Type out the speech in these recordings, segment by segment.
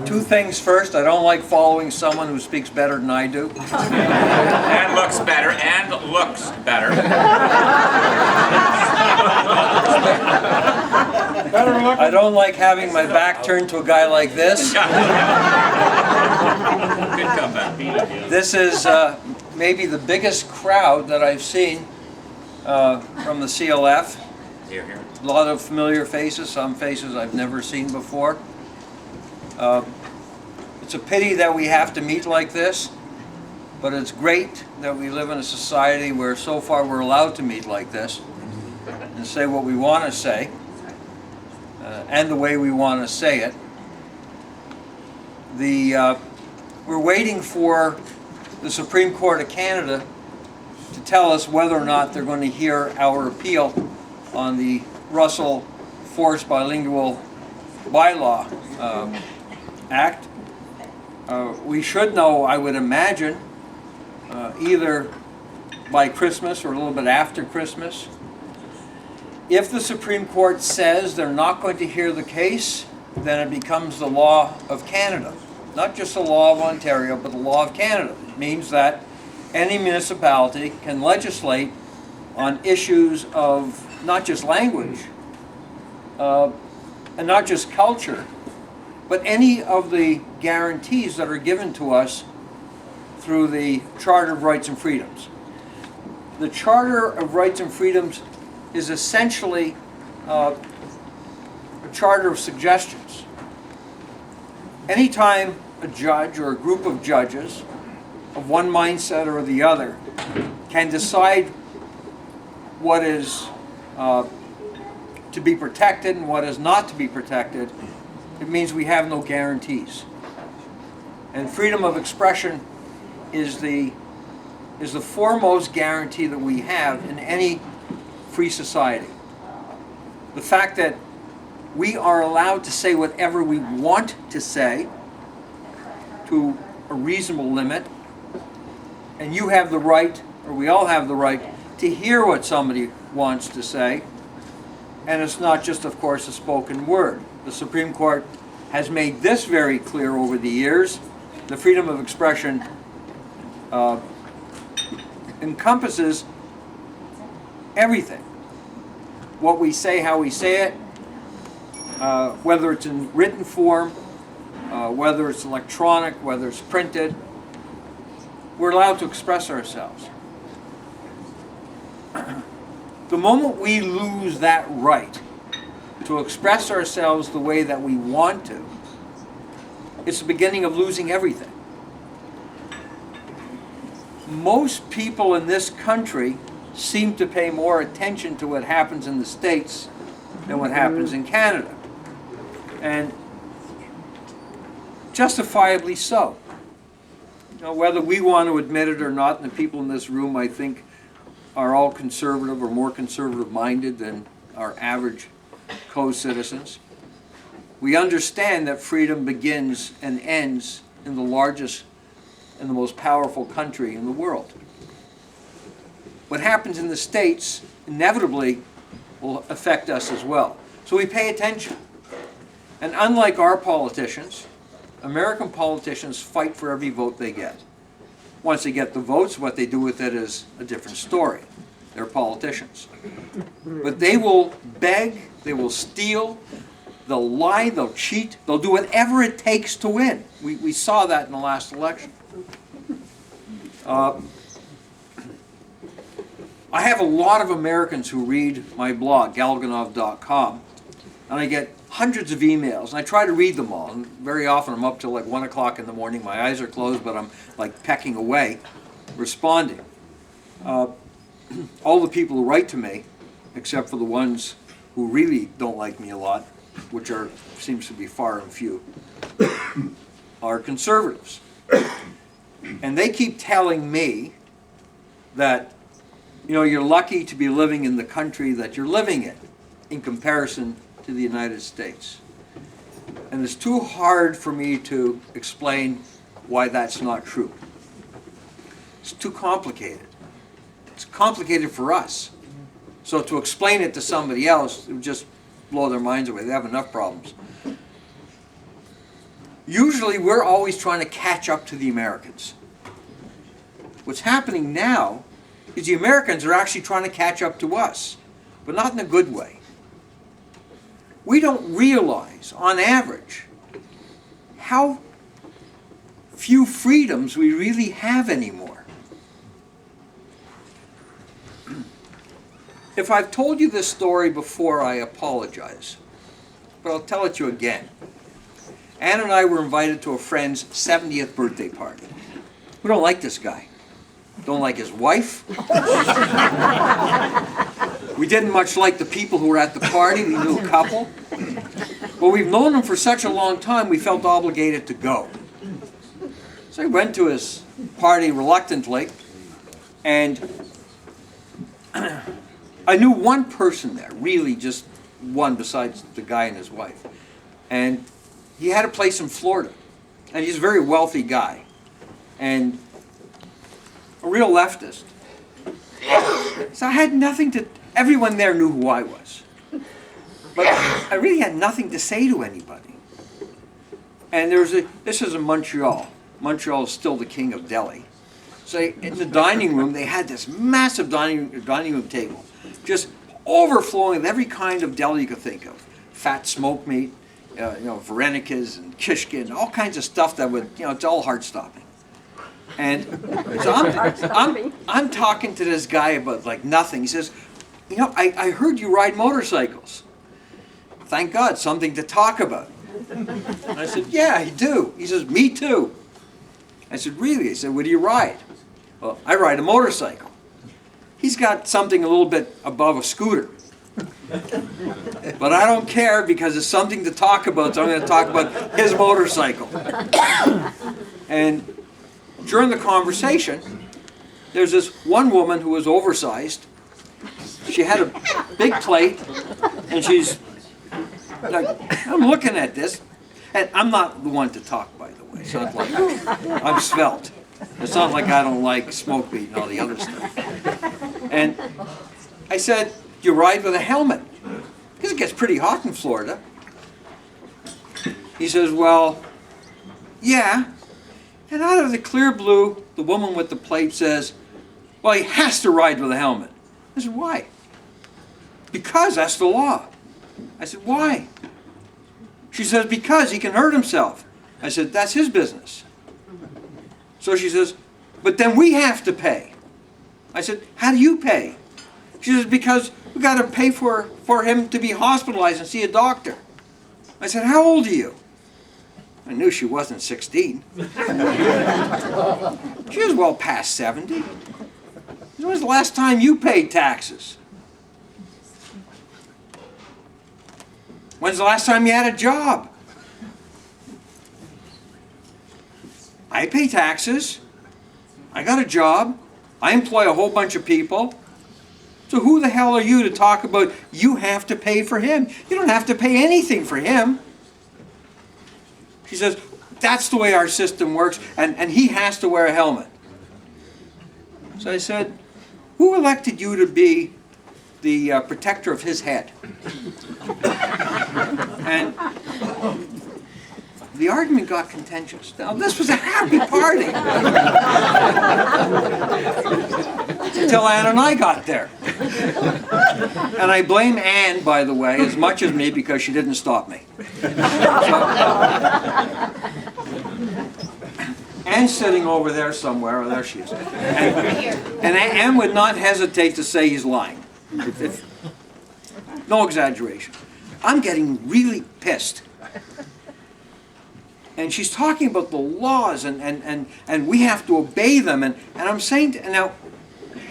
Two things first. I don't like following someone who speaks better than I do. And looks better, I don't like having my back turned to a guy like this. Good comeback. This is maybe the biggest crowd that I've seen from the CLF. Here, here. A lot of familiar faces, some faces I've never seen before. It's a pity that we have to meet like this, but it's great that we live in a society where so far we're allowed to meet like this and say what we want to say and the way we want to say it. We're waiting for the Supreme Court of Canada to tell us whether or not they're going to hear our appeal on the Russell Forced Bilingual Bylaw Act. We should know, I would imagine, either by Christmas or a little bit after Christmas. If the Supreme Court says they're not going to hear the case, then it becomes the law of Canada. Not just the law of Ontario, but the law of Canada. It means that any municipality can legislate on issues of not just language and not just culture, but any of the guarantees that are given to us through the Charter of Rights and Freedoms. The Charter of Rights and Freedoms is essentially a charter of suggestions. Anytime a judge or a group of judges of one mindset or the other can decide what is to be protected and what is not to be protected, it means we have no guarantees. And freedom of expression is the foremost guarantee that we have in any free society. The fact that we are allowed to say whatever we want to say to a reasonable limit, and you have the right, or we all have the right, to hear what somebody wants to say, and it's not just, of course, a spoken word. The Supreme Court has made this very clear over the years. The freedom of expression encompasses everything. What we say, how we say it, whether it's in written form, whether it's electronic, whether it's printed, we're allowed to express ourselves. The moment we lose that right to express ourselves the way that we want to, it's the beginning of losing everything. Most people in this country seem to pay more attention to what happens in the States than what happens in Canada. And justifiably so. You know, whether we want to admit it or not, and the people in this room, I think, are all conservative or more conservative minded than our average co-citizens. We understand that freedom begins and ends in the largest and the most powerful country in the world. What happens in the States inevitably will affect us as well. So we pay attention. And unlike our politicians, American politicians fight for every vote they get. Once they get the votes, what they do with it is a different story. They're politicians. But they will beg, they will steal, they'll lie, they'll cheat, they'll do whatever it takes to win. We saw that in the last election. I have a lot of Americans who read my blog, galganov.com, and I get hundreds of emails, and I try to read them all. And very often I'm up till like 1 o'clock in the morning. My eyes are closed, but I'm like pecking away, responding. All the people who write to me, except for the ones who really don't like me a lot, which seems to be far and few, are conservatives. And they keep telling me that, you know, you're lucky to be living in the country that you're living in comparison to the United States. And it's too hard for me to explain why that's not true. It's too complicated. It's complicated for us. So to explain it to somebody else, it would just blow their minds away. They have enough problems. Usually we're always trying to catch up to the Americans. What's happening now is the Americans are actually trying to catch up to us, but not in a good way. We don't realize, on average, how few freedoms we really have anymore. If I've told you this story before, I apologize, but I'll tell it to you again. Ann and I were invited to a friend's 70th birthday party. We don't like this guy. Don't like his wife. We didn't much like the people who were at the party. We knew a couple. But we've known him for such a long time, we felt obligated to go. So I went to his party reluctantly, and I knew one person there, really just one besides the guy and his wife. And he had a place in Florida, and he's a very wealthy guy, and a real leftist. So I had nothing to, everyone there knew who I was. But I really had nothing to say to anybody. And this is in Montreal. Montreal is still the king of Delhi. So in the dining room, they had this massive dining room table, just overflowing with every kind of deli you could think of. Fat smoked meat, Varenikas and kishke and all kinds of stuff that would, it's all heart-stopping. And so I'm talking to this guy about like nothing. He says, I heard you ride motorcycles. Thank God, something to talk about. And I said, yeah, I do. He says, me too. I said, really? He said, what do you ride? Well, I ride a motorcycle. He's got something a little bit above a scooter. But I don't care because it's something to talk about, so I'm going to talk about his motorcycle. And during the conversation, there's this one woman who was oversized. She had a big plate, and she's like, I'm looking at this, and I'm not the one to talk, by the way. It's not like I'm svelte. It's not like I don't like smoked meat and all the other stuff. And I said, do you ride with a helmet? Because it gets pretty hot in Florida. He says, well, yeah. And out of the clear blue, the woman with the plate says, well, he has to ride with a helmet. I said, why? Because that's the law. I said, why? She says, because he can hurt himself. I said, that's his business. So she says, but then we have to pay. I said, how do you pay? She says, because we got to pay for him to be hospitalized and see a doctor. I said, how old are you? I knew she wasn't 16. She was well past 70. When was the last time you paid taxes? When's the last time you had a job? I pay taxes. I got a job. I employ a whole bunch of people. So who the hell are you to talk about you have to pay for him? You don't have to pay anything for him. She says, that's the way our system works, and he has to wear a helmet. So I said, who elected you to be the protector of his head? And the argument got contentious. Now, this was a happy party. Until Ann and I got there. And I blame Ann, by the way, as much as me because she didn't stop me. Ann's sitting over there somewhere. Oh, there she is. And Ann would not hesitate to say he's lying. No exaggeration. I'm getting really pissed. And she's talking about the laws and we have to obey them. And I'm saying, now,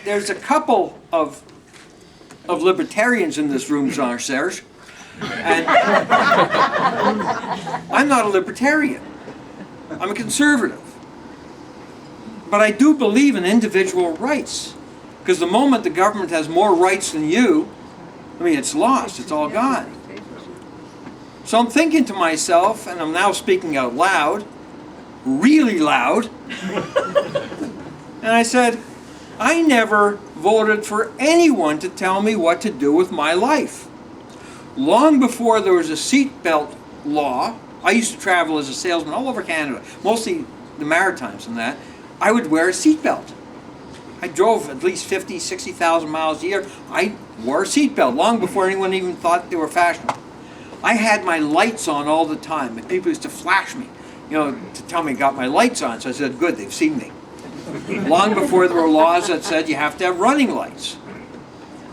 there's a couple of libertarians in this room, Jean-Serge. And I'm not a libertarian. I'm a conservative. But I do believe in individual rights. Because the moment the government has more rights than you, it's lost. It's all gone. So I'm thinking to myself, and I'm now speaking out loud, really loud, and I said, I never voted for anyone to tell me what to do with my life. Long before there was a seatbelt law, I used to travel as a salesman all over Canada, mostly the Maritimes and that. I would wear a seatbelt. I drove at least 50, 60,000 miles a year. I wore a seatbelt long before anyone even thought they were fashionable. I had my lights on all the time, and people used to flash me, to tell me I got my lights on. So I said, good, they've seen me. Long before there were laws that said you have to have running lights.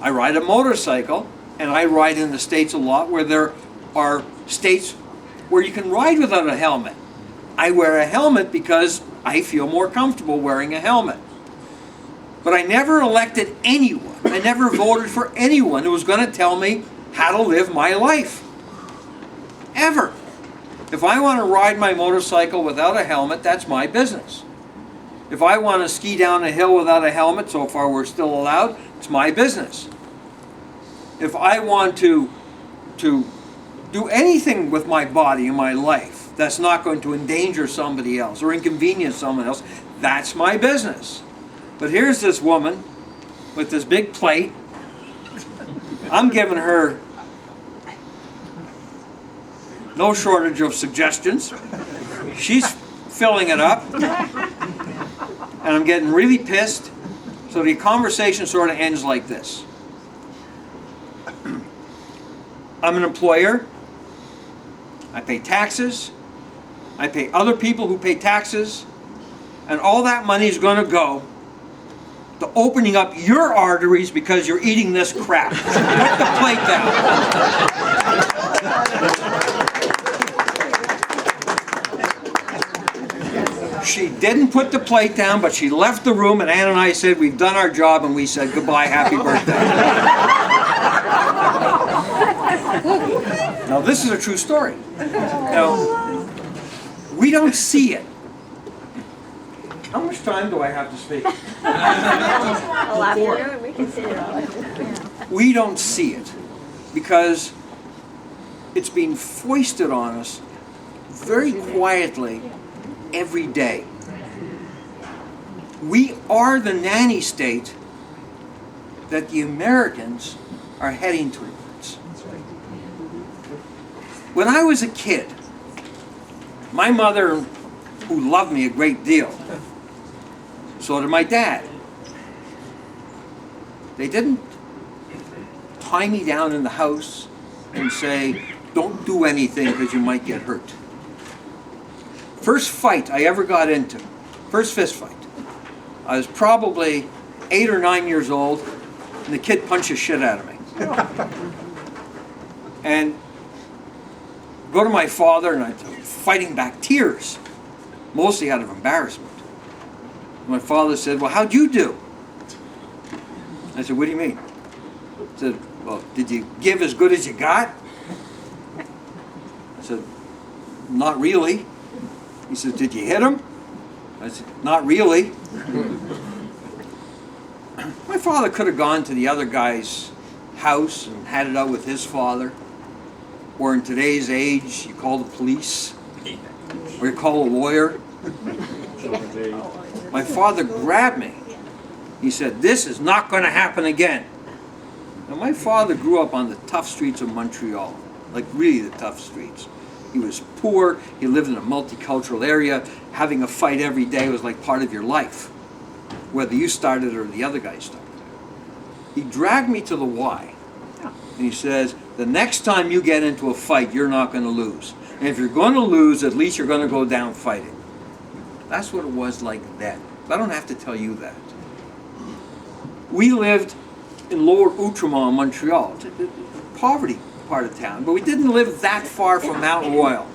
I ride a motorcycle, and I ride in the States a lot where there are states where you can ride without a helmet. I wear a helmet because I feel more comfortable wearing a helmet. But I never elected anyone, I never voted for anyone who was going to tell me how to live my life. Ever. If I want to ride my motorcycle without a helmet, that's my business. If I want to ski down a hill without a helmet, so far we're still allowed, it's my business. If I want to do anything with my body and my life that's not going to endanger somebody else or inconvenience someone else, that's my business. But here's this woman with this big plate. I'm giving her no shortage of suggestions. She's filling it up. And I'm getting really pissed. So the conversation sort of ends like this. I'm an employer. I pay taxes. I pay other people who pay taxes. And all that money is going to go to opening up your arteries because you're eating this crap. Put the plate down. She didn't put the plate down, but she left the room, and Ann and I said, we've done our job, and we said, goodbye, happy birthday. Now, this is a true story. Now, we don't see it. How much time do I have to speak? We don't see it because it's being foisted on us very quietly every day. We are the nanny state that the Americans are heading towards. When I was a kid, my mother, who loved me a great deal, so did my dad. They didn't tie me down in the house and say, don't do anything because you might get hurt. First fight I ever got into, first fist fight, I was probably 8 or 9 years old, and the kid punched the shit out of me. And go to my father, and I'm fighting back tears, mostly out of embarrassment. My father said, well, how'd you do? I said, what do you mean? He said, well, did you give as good as you got? I said, not really. He said, did you hit him? I said, not really. My father could have gone to the other guy's house and had it out with his father. Or in today's age, you call the police. Or you call a lawyer. My father grabbed me. He said, this is not going to happen again. Now, my father grew up on the tough streets of Montreal, like really the tough streets. He was poor, he lived in a multicultural area. Having a fight every day was like part of your life, whether you started or the other guy started. He dragged me to the Y, and he says, the next time you get into a fight, you're not going to lose. And if you're going to lose, at least you're going to go down fighting. That's what it was like then. I don't have to tell you that. We lived in Lower Outremont, Montreal, poverty part of town, but we didn't live that far from Mount Royal.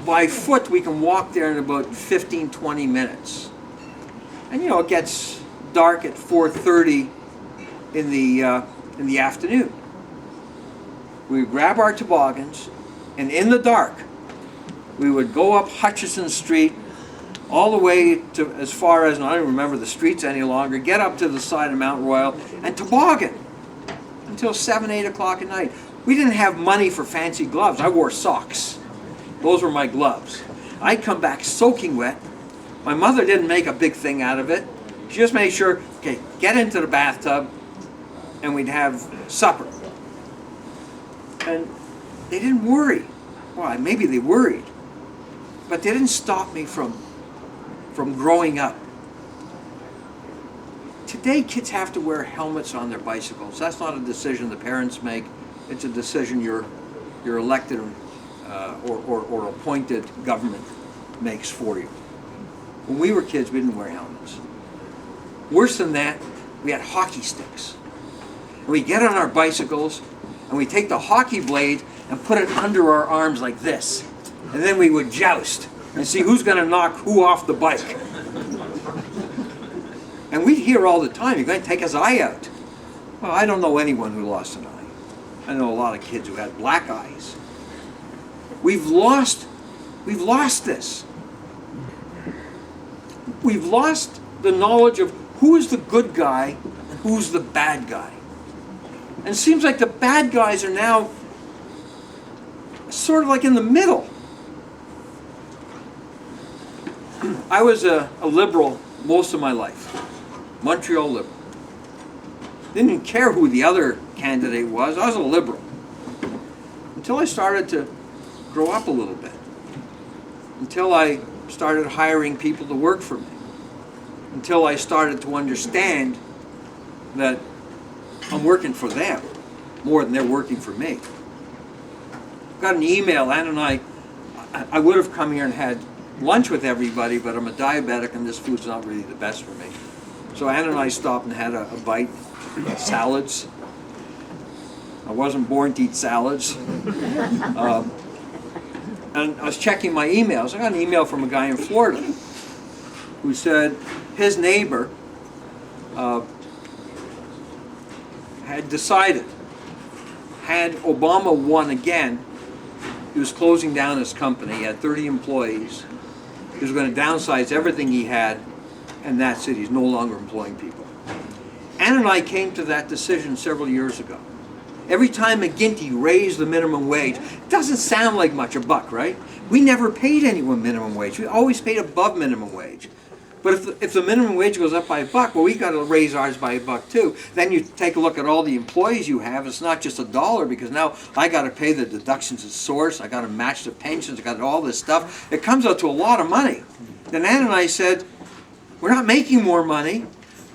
By foot, we can walk there in about 15, 20 minutes. And it gets dark at 4:30 in the afternoon. We would grab our toboggans, and in the dark, we would go up Hutchison Street all the way to as far as, and I don't remember the streets any longer, get up to the side of Mount Royal and toboggan until 7, 8 o'clock at night. We didn't have money for fancy gloves. I wore socks. Those were my gloves. I'd come back soaking wet. My mother didn't make a big thing out of it. She just made sure, okay, get into the bathtub, and we'd have supper. And they didn't worry Well, maybe they worried, but they didn't stop me from growing up. Today, kids have to wear helmets on their bicycles. That's not a decision the parents make. It's a decision your elected or appointed government makes for you. When we were kids, we didn't wear helmets. Worse than that, we had hockey sticks. And we get on our bicycles, and we take the hockey blade and put it under our arms like this. And then we would joust and see who's going to knock who off the bike. And we'd hear all the time, you're going to take his eye out. Well, I don't know anyone who lost an eye. I know a lot of kids who had black eyes. We've lost this. We've lost the knowledge of who is the good guy and who's the bad guy. And it seems like the bad guys are now sort of like in the middle. I was a liberal most of my life. Montreal liberal. Didn't even care who the other candidate was. I was a liberal. Until I started to grow up a little bit. Until I started hiring people to work for me. Until I started to understand that I'm working for them more than they're working for me. Got an email, Ann and I would have come here and had lunch with everybody, but I'm a diabetic and this food's not really the best for me. So Ann and I stopped and had a bite, salads. I wasn't born to eat salads. And I was checking my emails. I got an email from a guy in Florida who said his neighbor had decided, had Obama won again, he was closing down his company. He had 30 employees. He was going to downsize everything he had, and that's it. He's no longer employing people. Ann and I came to that decision several years ago. Every time McGuinty raised the minimum wage, it doesn't sound like much, a buck, right? We never paid anyone minimum wage. We always paid above minimum wage. But if the minimum wage goes up by a buck, well, we got to raise ours by a buck too. Then you take a look at all the employees you have. It's not just $1 because now I got to pay the deductions at source. I got to match the pensions. I got all this stuff. It comes out to a lot of money. Then Ann and I said, we're not making more money.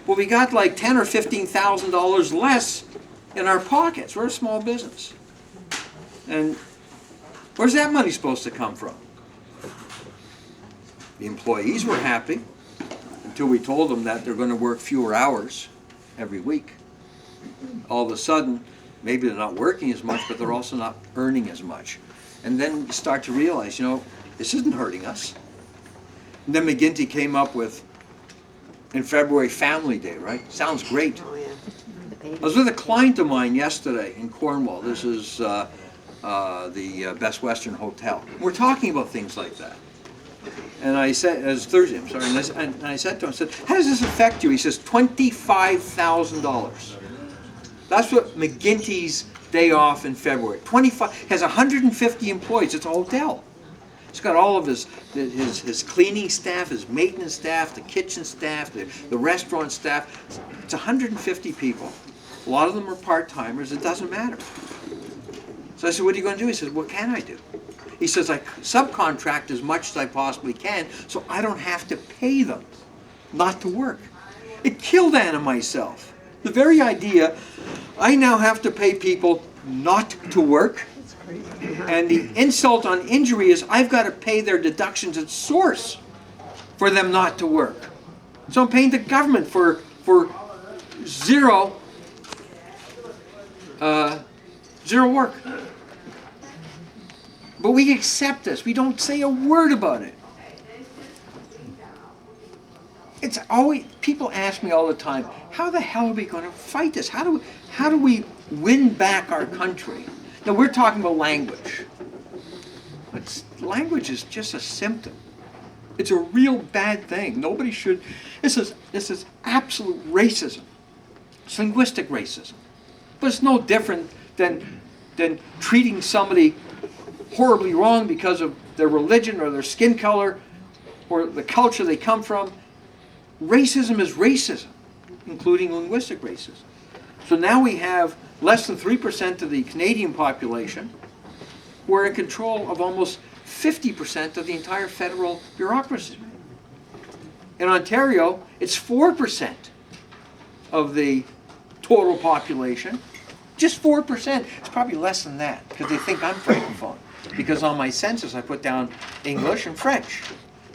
Well, we got like $10,000 or $15,000 less in our pockets. We're a small business. And where's that money supposed to come from? The employees were happy until we told them that they're going to work fewer hours every week. All of a sudden, maybe they're not working as much, but they're also not earning as much. And then you start to realize, this isn't hurting us. And then McGuinty came up with, in February, Family Day, right? Sounds great. Oh, yeah. I was with a client of mine yesterday in Cornwall. This is the Best Western Hotel. We're talking about things like that. And I said, it was Thursday, I'm sorry, and I said to him, how does this affect you? He says, $25,000. That's what McGuinty's day off in February. 25, has 150 employees. It's a hotel. He's got all of his cleaning staff, his maintenance staff, the kitchen staff, the restaurant staff. It's 150 people. A lot of them are part-timers. It doesn't matter. So I said, what are you going to do? He says, what can I do? He says, I subcontract as much as I possibly can so I don't have to pay them not to work. It killed Ann and myself. The very idea, I now have to pay people not to work. And the insult on injury is I've got to pay their deductions at source for them not to work. So I'm paying the government for zero work. But we accept this. We don't say a word about it. It's always, people ask me all the time, how the hell are we going to fight this? How do we win back our country? Now we're talking about language. But language is just a symptom. It's a real bad thing. Nobody should. This is absolute racism. It's linguistic racism. But it's no different than treating somebody horribly wrong because of their religion or their skin color or the culture they come from. Racism is racism, including linguistic racism. So now we have less than 3% of the Canadian population who are in control of almost 50% of the entire federal bureaucracy. In Ontario, it's 4% of the total population. Just 4%. It's probably less than that because they think I'm francophone. Because on my census I put down English and French.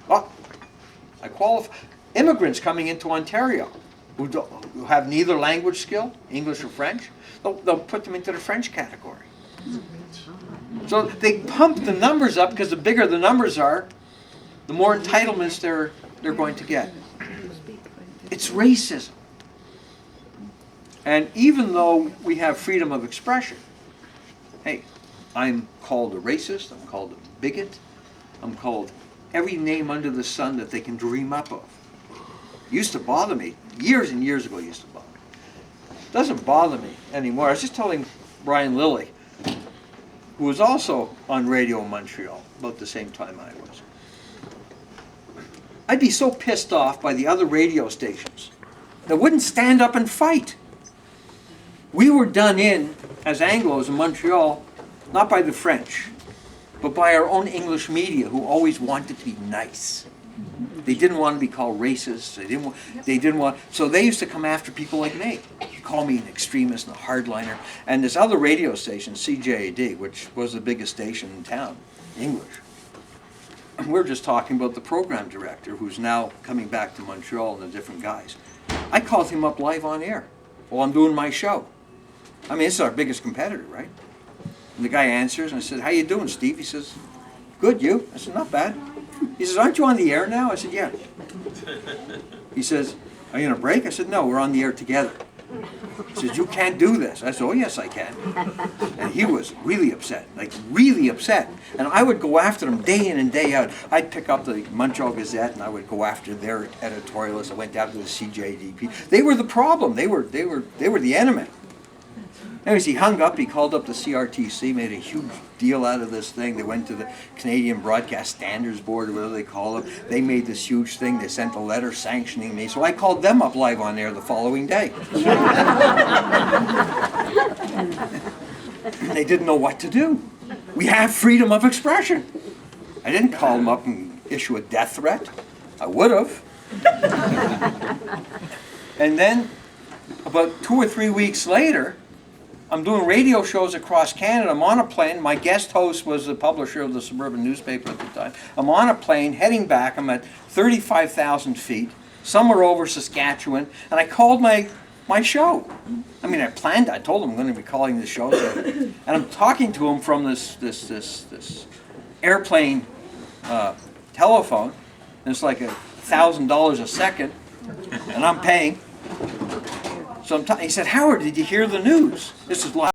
Well, I qualify. Immigrants coming into Ontario who have neither language skill, English or French, they'll put them into the French category. So they pump the numbers up because the bigger the numbers are, the more entitlements they're going to get. It's racism. And even though we have freedom of expression, hey, I'm called a racist, I'm called a bigot, I'm called every name under the sun that they can dream up of. It used to bother me, years and years ago it used to bother me. It doesn't bother me anymore. I was just telling Brian Lilly, who was also on radio in Montreal about the same time I was. I'd be so pissed off by the other radio stations that wouldn't stand up and fight. We were done in, as Anglos in Montreal, not by the French, but by our own English media who always wanted to be nice. They didn't want to be called racist. They didn't want, so they used to come after people like me. Call me an extremist and a hardliner. And this other radio station, CJAD, which was the biggest station in town, English. We're just talking about the program director who's now coming back to Montreal and the different guys. I called him up live on air while I'm doing my show. I mean, this is our biggest competitor, right? And the guy answers, and I said, "How you doing, Steve?" He says, "Good, you?" I said, "Not bad." He says, "Aren't you on the air now?" I said, "Yeah." He says, "Are you on a break?" I said, "No, we're on the air together." He says, "You can't do this." I said, "Oh, yes, I can." And he was really upset, like really upset. And I would go after them day in and day out. I'd pick up the Montreal Gazette and I would go after their editorialists. I went down to the CJDP. They were the problem. They were the enemy. Anyways, he hung up, he called up the CRTC, made a huge deal out of this thing. They went to the Canadian Broadcast Standards Board, or whatever they call it. They made this huge thing. They sent a letter sanctioning me. So I called them up live on air the following day. They didn't know what to do. We have freedom of expression. I didn't call them up and issue a death threat. I would have. And then, about 2 or 3 weeks later, I'm doing radio shows across Canada. I'm on a plane. My guest host was the publisher of the Suburban newspaper at the time. I'm on a plane heading back. I'm at 35,000 feet, somewhere over Saskatchewan, and I called my show. I mean, I planned. I told him I'm going to be calling this show, and I'm talking to him from this airplane telephone, and it's like $1,000 a second, and I'm paying. So he said, "Howard, did you hear the news?" This is live.